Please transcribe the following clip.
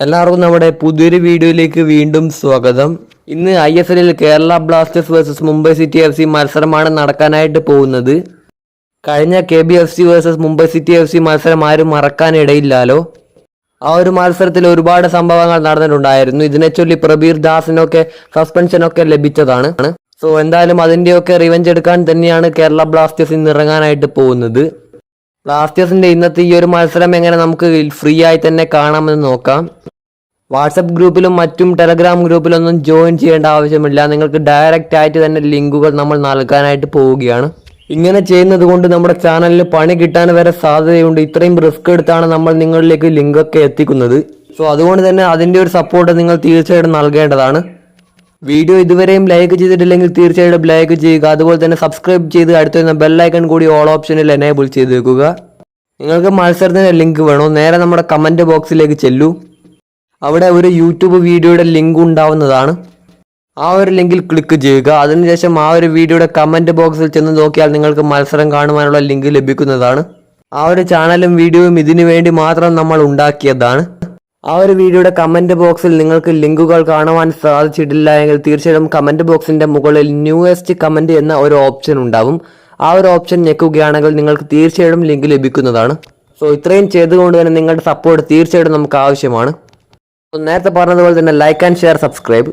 എല്ലാവർക്കും നമ്മുടെ പുതിയൊരു വീഡിയോയിലേക്ക് വീണ്ടും സ്വാഗതം. ഇന്ന് ISLൽ Kerala Blasters versus Mumbai City FC മത്സരമാണ് നടക്കാനായിട്ട് പോകുന്നത്. കഴിഞ്ഞ KBFC versus Mumbai City FC മത്സരം ആരും മറക്കാനിടയില്ലല്ലോ. ആ ഒരു മത്സരത്തിൽ ഒരുപാട് സംഭവങ്ങൾ നടന്നിട്ടുണ്ടായിരുന്നു. ഇതിനെ ചൊല്ലി പ്രബീർ ദാസിനൊക്കെ സസ്പെൻഷനൊക്കെ ലഭിച്ചതാണ്. സോ എന്തായാലും അതിൻ്റെയൊക്കെ റിവെഞ്ച് എടുക്കാൻ തന്നെയാണ് കേരള ബ്ലാസ്റ്റേഴ്സ് ഇന്ന് ഇറങ്ങാനായിട്ട് പോകുന്നത്. ബ്ലാസ്റ്റേഴ്സിന്റെ ഇന്നത്തെ ഈ ഒരു മത്സരം എങ്ങനെ നമുക്ക് ഫ്രീ ആയി തന്നെ കാണാമെന്ന് നോക്കാം. വാട്സപ്പ് ഗ്രൂപ്പിലും മറ്റും ടെലഗ്രാം ഗ്രൂപ്പിലൊന്നും ജോയിൻ ചെയ്യേണ്ട ആവശ്യമില്ല. നിങ്ങൾക്ക് ഡയറക്റ്റ് ആയിട്ട് തന്നെ ലിങ്കുകൾ നമ്മൾ നൽകാനായിട്ട് പോവുകയാണ്. ഇങ്ങനെ ചെയ്യുന്നത് കൊണ്ട് നമ്മുടെ ചാനലിന് പണി കിട്ടാൻ വരെ സാധ്യതയുണ്ട്. ഇത്രയും റിസ്ക് എടുത്താണ് നമ്മൾ നിങ്ങളിലേക്ക് ലിങ്കൊക്കെ എത്തിക്കുന്നത്. സോ അതുകൊണ്ട് തന്നെ അതിൻ്റെ ഒരു സപ്പോർട്ട് നിങ്ങൾ തീർച്ചയായിട്ടും നൽകേണ്ടതാണ്. വീഡിയോ ഇതുവരെയും ലൈക്ക് ചെയ്തിട്ടില്ലെങ്കിൽ തീർച്ചയായിട്ടും ലൈക്ക് ചെയ്യുക. അതുപോലെ തന്നെ സബ്സ്ക്രൈബ് ചെയ്ത് അടുത്ത് വരുന്ന ബെല്ലൈക്കൺ കൂടി ഓൾ ഓപ്ഷനിൽ എനേബിൾ ചെയ്ത് വെക്കുക. നിങ്ങൾക്ക് മത്സരത്തിൻ്റെ ലിങ്ക് വേണോ, നേരെ നമ്മുടെ കമൻറ്റ് ബോക്സിലേക്ക് ചെല്ലൂ. അവിടെ ഒരു യൂട്യൂബ് വീഡിയോയുടെ ലിങ്ക് ഉണ്ടാവുന്നതാണ്. ആ ഒരു ലിങ്കിൽ ക്ലിക്ക് ചെയ്യുക. അതിനുശേഷം ആ ഒരു വീഡിയോയുടെ കമൻറ്റ് ബോക്സിൽ ചെന്ന് നോക്കിയാൽ നിങ്ങൾക്ക് മത്സരം കാണുവാനുള്ള ലിങ്ക് ലഭിക്കുന്നതാണ്. ആ ഒരു ചാനലും വീഡിയോയും ഇതിനു വേണ്ടി മാത്രം നമ്മൾ ഉണ്ടാക്കിയതാണ്. ആ ഒരു വീഡിയോയുടെ കമൻറ്റ് ബോക്സിൽ നിങ്ങൾക്ക് ലിങ്കുകൾ കാണുവാൻ സാധിച്ചിട്ടില്ല എങ്കിൽ തീർച്ചയായും കമൻറ്റ് ബോക്സിൻ്റെ മുകളിൽ ന്യൂവസ്റ്റ് കമൻറ്റ് എന്ന ഒരു ഓപ്ഷൻ ഉണ്ടാവും. ആ ഒരു ഓപ്ഷൻ ഞെക്കുകയാണെങ്കിൽ നിങ്ങൾക്ക് തീർച്ചയായിട്ടും ലിങ്ക് ലഭിക്കുന്നതാണ്. സോ ഇത്രയും ചെയ്തുകൊണ്ട് തന്നെ നിങ്ങളുടെ സപ്പോർട്ട് തീർച്ചയായിട്ടും നമുക്ക് ആവശ്യമാണ്. നേരത്തെ പറഞ്ഞതുപോലെ തന്നെ ലൈക്ക് ആൻഡ് ഷെയർ സബ്സ്ക്രൈബ്.